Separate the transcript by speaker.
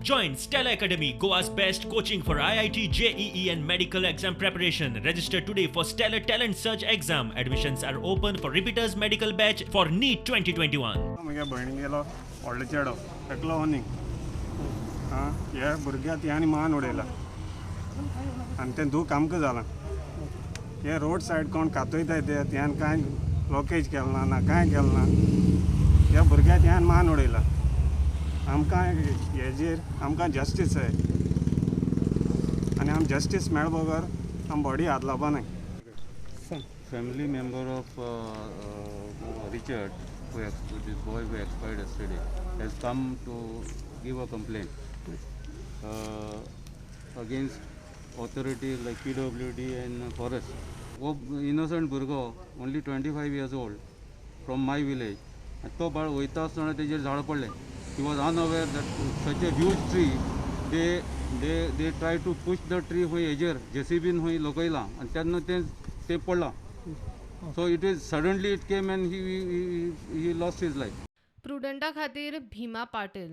Speaker 1: Join Stella Academy, Goa's best coaching for IIT, JEE and medical exam preparation. Register today for Stellar Talent Search exam. Admissions are open for repeaters medical batch for NEET 2021.
Speaker 2: म्हज्या भयणी गेलो व्हडलो चेडो एकलो वनींग हे भुरग्याक ह्यानी मान उडयला आनी तें दूख आमकां जालां हे रोड सायड कोण कातयताय ते त्यान कांय ब्लॉकेज केलें ना कांय केलें ना ह्या भुरग्याक ह्यान मान उडयला आमकां हेजेर आमकां जस्टीस जाय आनी आम जस्टीस मेळ बगर आम बॉडी हात लावपा नाय.
Speaker 3: Family member of Richard, this boy who expired yesterday, has come to give a complaint against authorities like PWD and Forest. वो innocent भुरगो, only 25 years old, from my village. तो बाळ वयता आसतना तेजेर झाड पडलें. He was unaware that such a huge tree, they tried to push the tree खंय हेजेर JCBन खंय लोकयलां आनी तेन्ना तें पडलां. So it is suddenly it came and he lost his life.
Speaker 4: प्रुडंटा खातीर भीमा पाटील.